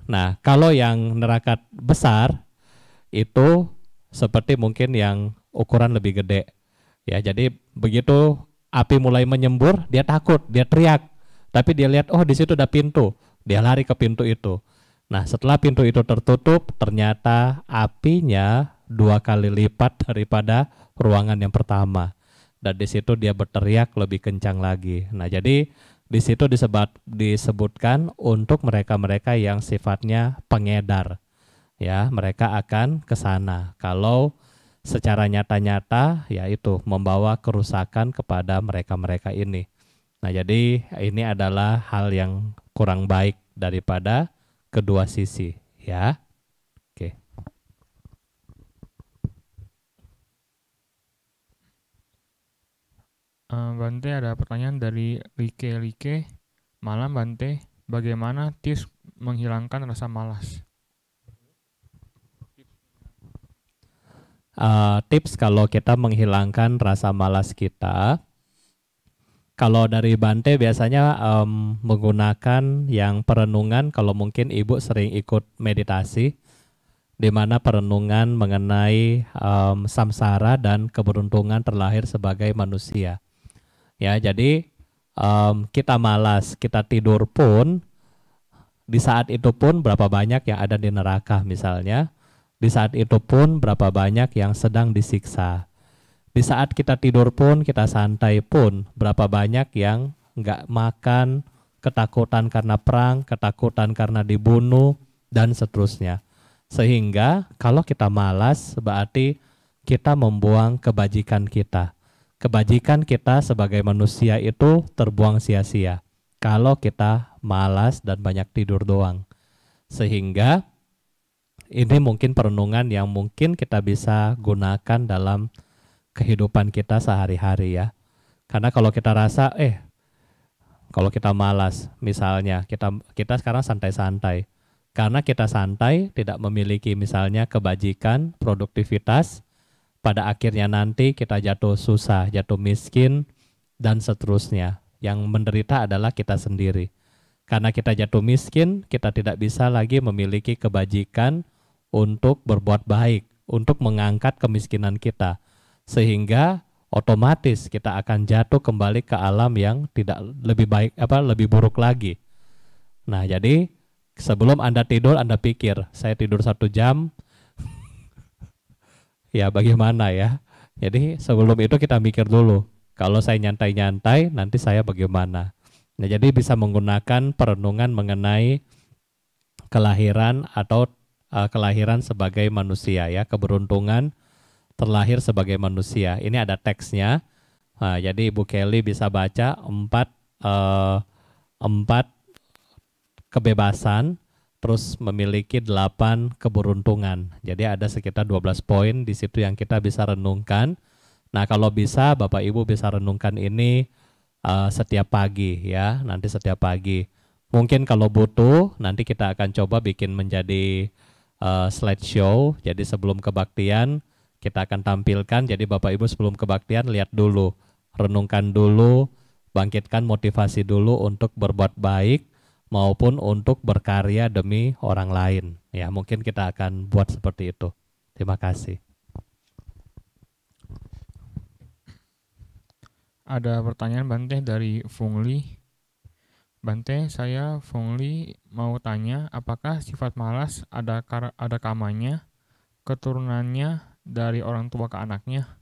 Speaker 1: Nah, kalau yang neraka besar itu seperti mungkin yang ukuran lebih gede. Ya, jadi begitu api mulai menyembur, dia takut, dia teriak. Tapi dia lihat, oh di situ ada pintu. Dia lari ke pintu itu. Nah, setelah pintu itu tertutup, ternyata apinya 2 kali lipat daripada ruangan yang pertama. Dan di situ dia berteriak lebih kencang lagi. Nah, jadi di situ disebutkan untuk mereka-mereka yang sifatnya pengedar. Ya, mereka akan ke sana. Kalau secara nyata-nyata, yaitu membawa kerusakan kepada mereka-mereka ini. Nah, jadi ini adalah hal yang kurang baik daripada kedua sisi, ya. Oke.
Speaker 2: Bante, ada pertanyaan dari Like. Malam Bante, bagaimana tips menghilangkan rasa malas?
Speaker 1: Tips kalau kita menghilangkan rasa malas kita, kalau dari Bante biasanya menggunakan yang perenungan. Kalau mungkin Ibu sering ikut meditasi, di mana perenungan mengenai samsara dan keberuntungan terlahir sebagai manusia. Ya, jadi kita malas, kita tidur pun, di saat itu pun berapa banyak yang ada di neraka misalnya, di saat itu pun berapa banyak yang sedang disiksa. Di saat kita tidur pun, kita santai pun, berapa banyak yang nggak makan, ketakutan karena perang, ketakutan karena dibunuh, dan seterusnya. Sehingga kalau kita malas, berarti kita membuang kebajikan kita. Kebajikan kita sebagai manusia itu terbuang sia-sia kalau kita malas dan banyak tidur doang. Sehingga ini mungkin perenungan yang mungkin kita bisa gunakan dalam kehidupan kita sehari-hari ya. Karena kalau kita rasa kalau kita malas, misalnya kita sekarang santai-santai. Karena kita santai, tidak memiliki misalnya kebajikan, produktivitas, pada akhirnya nanti kita jatuh susah, jatuh miskin, dan seterusnya. Yang menderita adalah kita sendiri. Karena kita jatuh miskin, kita tidak bisa lagi memiliki kebajikan untuk berbuat baik, untuk mengangkat kemiskinan kita. Sehingga otomatis kita akan jatuh kembali ke alam yang tidak lebih baik, lebih buruk lagi. Nah, jadi sebelum Anda tidur, Anda pikir, saya tidur 1 jam, ya bagaimana ya? Jadi sebelum itu kita mikir dulu, kalau saya nyantai-nyantai, nanti saya bagaimana? Nah, jadi bisa menggunakan perenungan mengenai kelahiran atau kelahiran sebagai manusia ya, keberuntungan terlahir sebagai manusia. Ini ada teksnya. Nah, jadi Ibu Kelly bisa baca 4 kebebasan, terus memiliki 8 keberuntungan. Jadi ada sekitar 12 poin di situ yang kita bisa renungkan. Nah, kalau bisa Bapak Ibu bisa renungkan ini setiap pagi ya, nanti setiap pagi. Mungkin kalau butuh, nanti kita akan coba bikin menjadi slideshow. Jadi sebelum kebaktian kita akan tampilkan. Jadi Bapak Ibu sebelum kebaktian lihat dulu, renungkan dulu, bangkitkan motivasi dulu untuk berbuat baik maupun untuk berkarya demi orang lain. Ya, mungkin kita akan buat seperti itu. Terima kasih.
Speaker 2: Ada pertanyaan Bante dari Fungli. Bante, saya Fungli mau tanya, apakah sifat malas ada kamanya, keturunannya dari orang tua ke anaknya?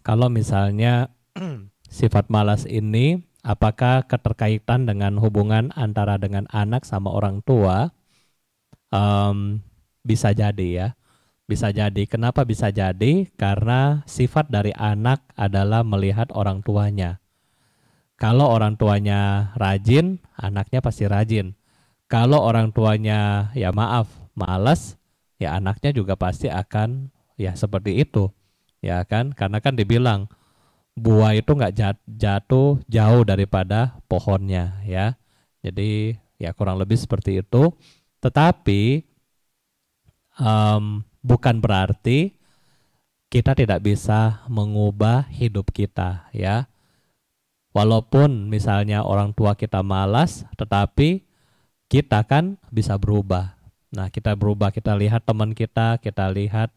Speaker 1: Kalau misalnya sifat malas ini apakah keterkaitan dengan hubungan antara dengan anak sama orang tua? Bisa jadi ya. Bisa jadi. Kenapa bisa jadi? Karena sifat dari anak adalah melihat orang tuanya. Kalau orang tuanya rajin, anaknya pasti rajin. Kalau orang tuanya ya maaf, malas, ya anaknya juga pasti akan ya seperti itu. Ya kan? Karena kan dibilang buah itu nggak jatuh jauh daripada pohonnya ya. Jadi ya kurang lebih seperti itu. Tetapi bukan berarti kita tidak bisa mengubah hidup kita ya. Walaupun misalnya orang tua kita malas, tetapi kita kan bisa berubah. Nah, kita berubah, kita lihat teman kita lihat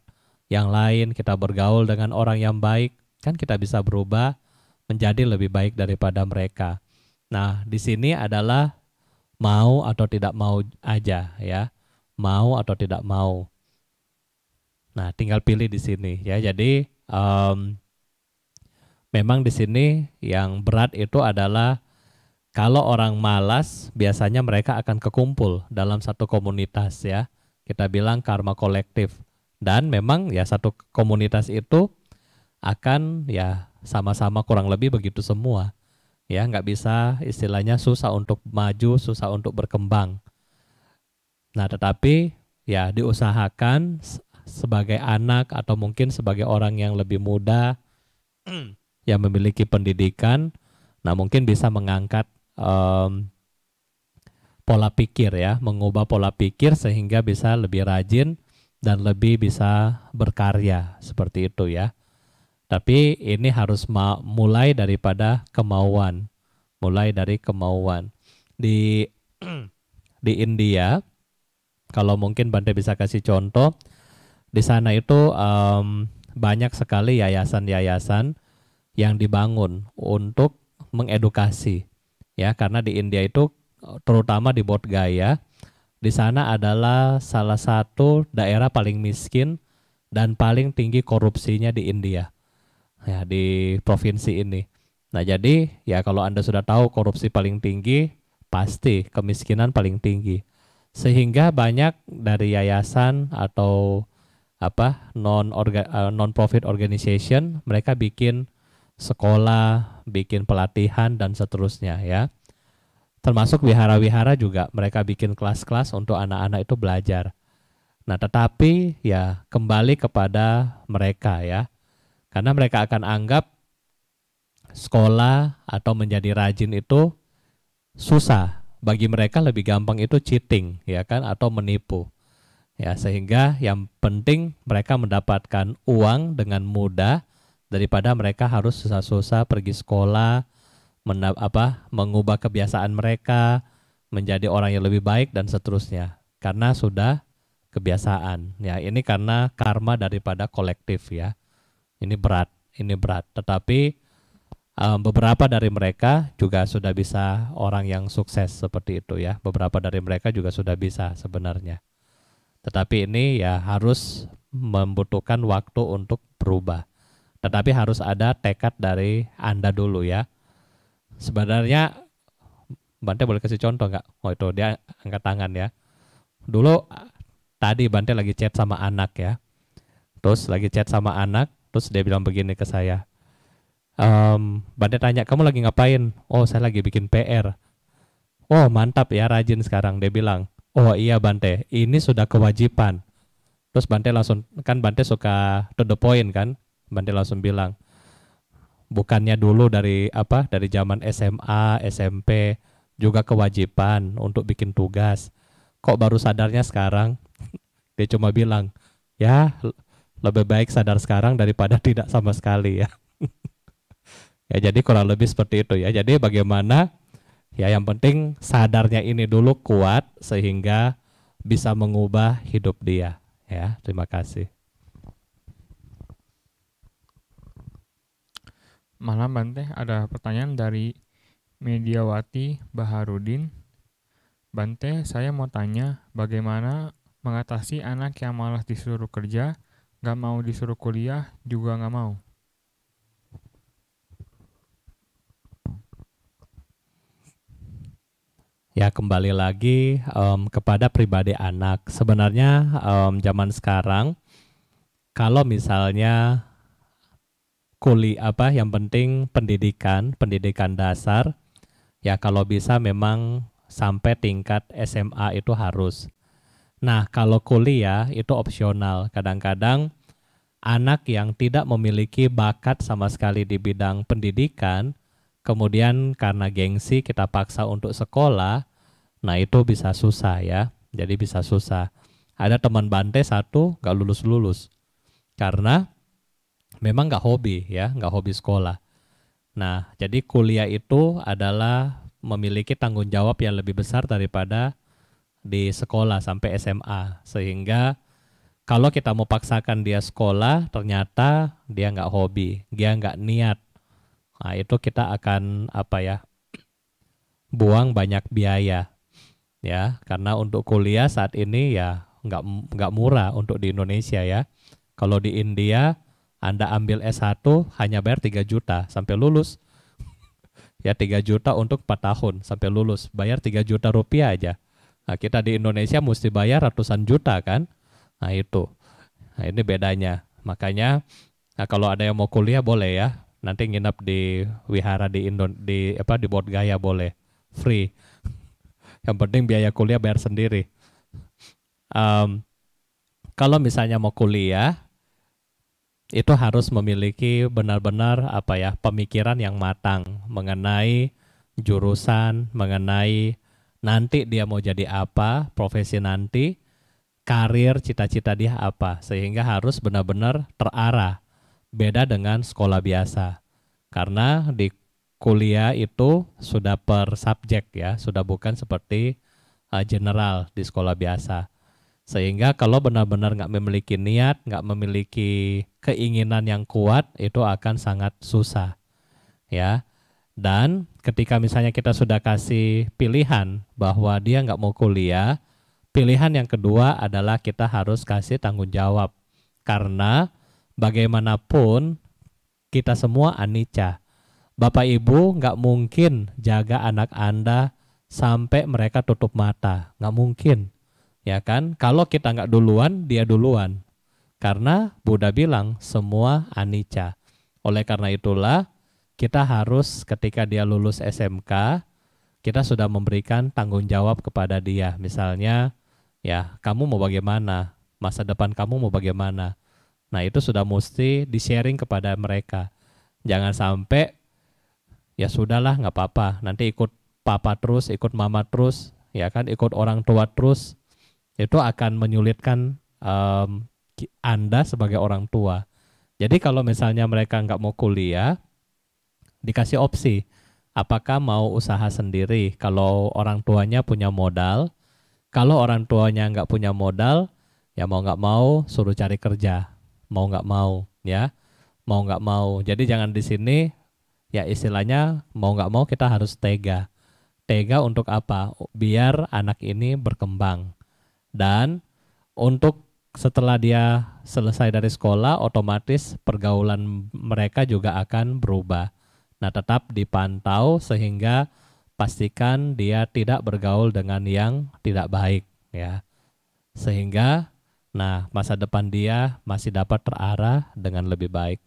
Speaker 1: yang lain, kita bergaul dengan orang yang baik, kan kita bisa berubah menjadi lebih baik daripada mereka. Nah, di sini adalah mau atau tidak mau aja ya. Mau atau tidak mau. Nah, tinggal pilih di sini ya. Jadi memang di sini yang berat itu adalah kalau orang malas biasanya mereka akan kekumpul dalam satu komunitas ya. Kita bilang karma kolektif. Dan memang ya satu komunitas itu akan ya sama-sama kurang lebih begitu semua. Ya, nggak bisa istilahnya susah untuk maju, susah untuk berkembang. Nah, tetapi ya diusahakan sebagai anak atau mungkin sebagai orang yang lebih muda yang memiliki pendidikan, nah mungkin bisa mengangkat pola pikir ya, mengubah pola pikir sehingga bisa lebih rajin dan lebih bisa berkarya seperti itu ya. Tapi ini harus mulai daripada kemauan, mulai dari kemauan. Di India, kalau mungkin Bante bisa kasih contoh, di sana itu banyak sekali yayasan-yayasan yang dibangun untuk mengedukasi ya, karena di India itu terutama di Bodh Gaya, di sana adalah salah satu daerah paling miskin dan paling tinggi korupsinya di India ya, di provinsi ini. Nah, jadi ya kalau Anda sudah tahu korupsi paling tinggi, pasti kemiskinan paling tinggi. Sehingga banyak dari yayasan atau non-profit organization, mereka bikin sekolah, bikin pelatihan dan seterusnya ya. Termasuk wihara-wihara juga mereka bikin kelas-kelas untuk anak-anak itu belajar. Nah, tetapi ya kembali kepada mereka ya. Karena mereka akan anggap sekolah atau menjadi rajin itu susah. Bagi mereka lebih gampang itu cheating ya kan, atau menipu. Ya, sehingga yang penting mereka mendapatkan uang dengan mudah daripada mereka harus susah-susah pergi sekolah, mengubah kebiasaan mereka menjadi orang yang lebih baik dan seterusnya. Karena sudah kebiasaan. Ya, ini karena karma daripada kolektif ya. Ini berat. Tetapi beberapa dari mereka juga sudah bisa orang yang sukses seperti itu ya. Beberapa dari mereka juga sudah bisa sebenarnya. Tetapi ini ya harus membutuhkan waktu untuk berubah. Tetapi harus ada tekad dari Anda dulu ya. Sebenarnya Bante boleh kasih contoh nggak? Oh itu dia angkat tangan ya. Dulu tadi Bante lagi chat sama anak ya. Terus lagi chat sama anak, terus dia bilang begini ke saya. Bante tanya, kamu lagi ngapain? Oh, saya lagi bikin PR. Oh, mantap ya, rajin sekarang. Dia bilang, oh iya Bante, ini sudah kewajiban. Terus Bante langsung, kan Bante suka to the point kan? Bante langsung bilang, bukannya dulu dari zaman SMA, SMP, juga kewajiban untuk bikin tugas. Kok baru sadarnya sekarang? Dia cuma bilang, ya lebih baik sadar sekarang daripada tidak sama sekali ya. Ya jadi kurang lebih seperti itu ya. Jadi bagaimana ya, yang penting sadarnya ini dulu kuat sehingga bisa mengubah hidup dia. Ya, terima kasih.
Speaker 2: Malam Bante, ada pertanyaan dari Mediawati Baharudin. Bante, saya mau tanya bagaimana mengatasi anak yang malas disuruh kerja, gak mau disuruh kuliah, juga gak mau.
Speaker 1: Ya kembali lagi kepada pribadi anak. Sebenarnya zaman sekarang kalau misalnya yang penting pendidikan dasar ya, kalau bisa memang sampai tingkat SMA itu harus. Nah, kalau kuliah itu opsional. Kadang-kadang anak yang tidak memiliki bakat sama sekali di bidang pendidikan, kemudian karena gengsi kita paksa untuk sekolah, nah itu bisa susah ya. Jadi bisa susah. Ada teman Bante satu gak lulus-lulus karena memang gak hobi ya, gak hobi sekolah. Nah, jadi kuliah itu adalah memiliki tanggung jawab yang lebih besar daripada di sekolah sampai SMA. Sehingga kalau kita mau paksakan dia sekolah, ternyata dia nggak hobi, dia nggak niat. Nah, itu kita akan buang banyak biaya, ya. Karena untuk kuliah saat ini ya nggak murah untuk di Indonesia ya. Kalau di India, Anda ambil S1 hanya bayar 3 juta sampai lulus. Ya 3 juta untuk 4 tahun sampai lulus, bayar 3 juta rupiah aja. Nah, kita di Indonesia mesti bayar ratusan juta kan. Nah itu, nah ini bedanya. Makanya, nah kalau ada yang mau kuliah boleh ya. Nanti nginap di wihara di di Bodh Gaya boleh, free. Yang penting biaya kuliah bayar sendiri. Kalau misalnya mau kuliah, itu harus memiliki benar-benar pemikiran yang matang mengenai jurusan, mengenai nanti dia mau jadi apa, profesi nanti, karir, cita-cita dia apa, sehingga harus benar-benar terarah. Beda dengan sekolah biasa. Karena di kuliah itu sudah per subjek ya, sudah bukan seperti general di sekolah biasa. Sehingga kalau benar-benar nggak memiliki niat, nggak memiliki keinginan yang kuat, itu akan sangat susah. Ya. Dan ketika misalnya kita sudah kasih pilihan bahwa dia nggak mau kuliah, pilihan yang kedua adalah kita harus kasih tanggung jawab. Karena bagaimanapun kita semua anicca. Bapak Ibu nggak mungkin jaga anak Anda sampai mereka tutup mata. Nggak mungkin. Ya kan? Kalau kita nggak duluan, dia duluan. Karena Buddha bilang semua anicca. Oleh karena itulah, kita harus ketika dia lulus SMK, kita sudah memberikan tanggung jawab kepada dia. Misalnya, ya kamu mau bagaimana? Masa depan kamu mau bagaimana? Nah itu sudah mesti di-sharing kepada mereka. Jangan sampai, ya sudahlah nggak apa-apa, nanti ikut papa terus, ikut mama terus, ya kan, ikut orang tua terus. Itu akan menyulitkan Anda sebagai orang tua. Jadi kalau misalnya mereka nggak mau kuliah, dikasih opsi, apakah mau usaha sendiri kalau orang tuanya punya modal. Kalau orang tuanya nggak punya modal, ya mau nggak mau suruh cari kerja, mau nggak mau ya, mau nggak mau. Jadi jangan di sini ya istilahnya mau nggak mau kita harus tega. Tega untuk apa? Biar anak ini berkembang. Dan untuk setelah dia selesai dari sekolah, otomatis pergaulan mereka juga akan berubah. Nah, tetap dipantau sehingga pastikan dia tidak bergaul dengan yang tidak baik ya. Sehingga masa depan dia masih dapat terarah dengan lebih baik.